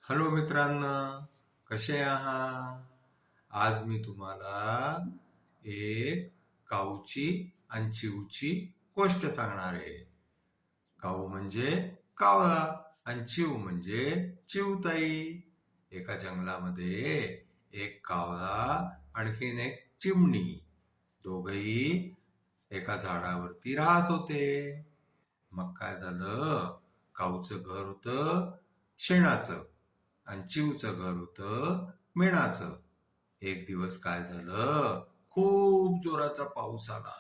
Hello मित्रांनो, कसे आहात? आज मी तुम्हाला एक काऊची आणि चिवची गोष्ट सांगणार आहे. काऊ म्हणजे कावळा आणि चिव म्हणजे चिवताई. एका जंगलामध्ये एक कावळा आणखीन एक चिमणी दोघही एका झाडावरती राहत होते. मग काय झालं? काऊचं घर होतं शेणाचं आणि चिवचं घर होतं मेणाचं. एक दिवस काय झालं? खूप जोराचा पाऊस आला.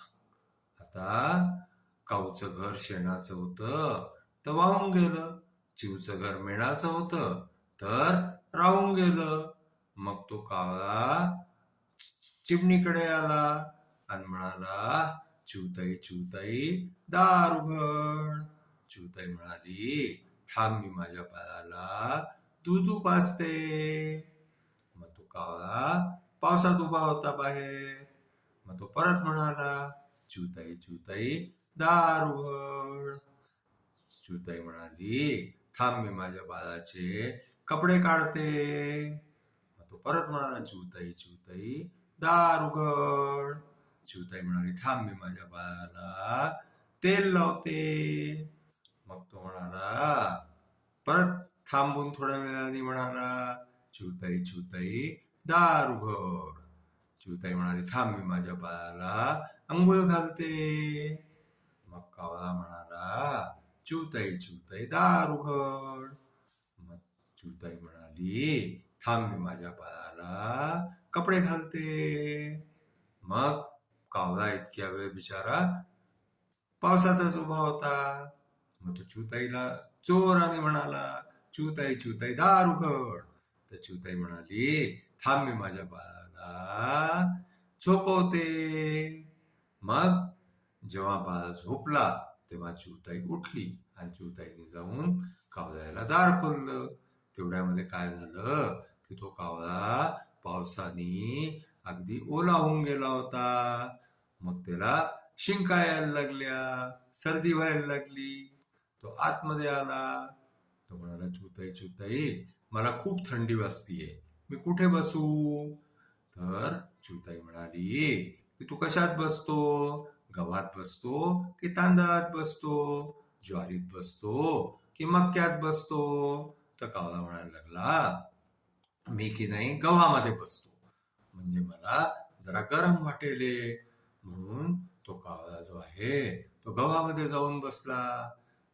आता काऊचं घर शेणाचं होतं तर वाहून गेलं. चिवचं घर मेणाचं होतं तर राहून गेलं. मग तो कावळा चिमणीकडे आला आणि म्हणाला, चिवताई चिवताई दार उघड. चिवताई म्हणाली, थांब मी माझ्या बाळाला दूध पाजते. मग तो कावळा पावसात उभा होता बाहेर. मग तो परत म्हणाला, चिवताई चिवताई दार उघड. चिवताई म्हणाली, थांब मी माझ्या बाळाचे कपडे काढते. मग तो परत म्हणाला, चिवताई चिवताई दार उघड. चिवताई म्हणाली, थांब मी माझ्या बाळाला तेल लावते. मग तो म्हणाला, परत थांबून थोड्या वेळाने म्हणाला, चिवताई चिवताई दार उघड. चिवताई म्हणाली, थांब मी माझ्या बाळाला अंघोळ घालते. मग कावळा म्हणाला, चिवताई चिवताई दार उघड. मग चिवताई म्हणाली, थांब मी माझ्या बाळाला कपडे घालते. मग कावळा इतक्या वेळ बिचारा पावसातच उभा होता. मग तो चिवताईला जोराने म्हणाला, चिवताई चिवताई दार उघड. तर चिवताई म्हणाली, थांब मी माझ्या बाळाला झोपवते. मग जेव्हा बाळ झोपला तेव्हा चिवताई उठली आणि चिवताईने जाऊन कावळ्याला दार खोललं. तेवढ्यामध्ये काय झालं की तो कावळा पावसाने अगदी ओला होऊन गेला होता. मग त्याला शिंका यायला लागल्या, सर्दी व्हायला लागली. तो आतमध्ये आला. तो म्हणाला, चिवताई चिवताई मला खूप थंडी वाजतीये, मी कुठे बसू? तर चिवताई म्हणाली की तू कशात बसतो? गव्हात बसतो की तांदळात बसतो? ज्वारीत बसतो की मक्यात बसतो? तर कावळा म्हणायला लागला, मी की नाही गव्हामध्ये बसतो, म्हणजे मला जरा गरम वाटेल म्हणून तो कावळा जो आहे तो गव्हामध्ये जाऊन बसला.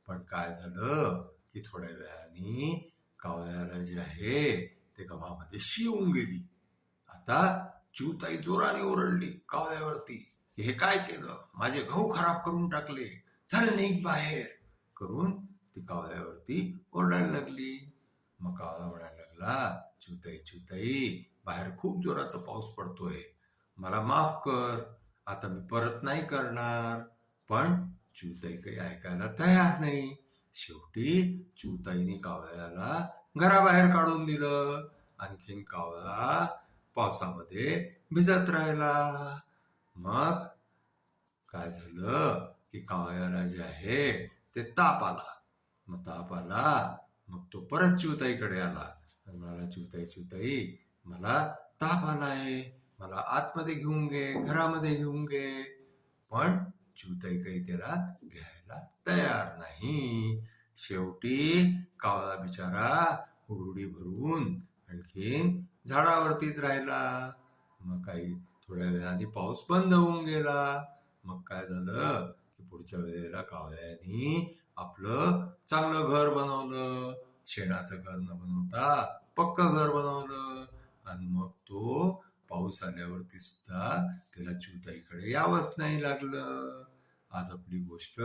पण काय झालं की थोड्या वेळाने कावळ्याला जे आहे ते गव्हामध्ये शी होऊन गेली. आता चिवताई जोराने ओरडली कावळ्यावरती की हे काय केलं, माझे गहू खराब करून टाकले, चल निघ बाहेर करून ती कावळ्यावरती ओरडायला लागली. मग कावळा म्हणायला लागला, चिवताई चिवताई बाहेर खूप जोराचा पाऊस पडतोय, मला माफ कर, आता मी परत नाही करणार. पण चिवताई काही ऐकायला तयार नाही. शेवटी चिवताईने कावळ्याला घराबाहेर काढून दिलं. आणखीन कावळा पावसामध्ये भिजत राहिला. मग काय झालं की कावळ्याला जे आहे ते ताप आला. मग ताप आला. मग तो परत चिवताईकडे आला आणि म्हणाला, चिवताई चिवताई मला ताप आलाय, मला आतमध्ये घेऊन गे, घरामध्ये घेऊन गे. पण चिवताई काही त्याला घ्यायला तयार नाही. शेवटी कावळा बिचारा हुडहुडी भरून आणखीन झाडावरतीच राहिला. मग काही थोड्या वेळाने पाऊस बंद होऊन गेला. मग काय झालं की पुढच्या वेळेला कावळ्याने आपलं चांगलं घर बनवलं. शेणाचं घर न बनवता पक्क घर बनवलं. आणि मग तो पाऊस आल्यावरती सुद्धा त्याला चिवताईकडे यावंच नाही लागलं. आज आपली गोष्ट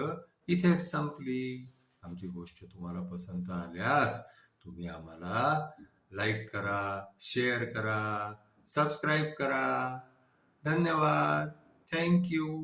इथेच संपली. आमची गोष्ट तुम्हाला पसंत आल्यास तुम्ही आम्हाला लाईक करा, शेअर करा, सबस्क्राईब करा. धन्यवाद. Thank you.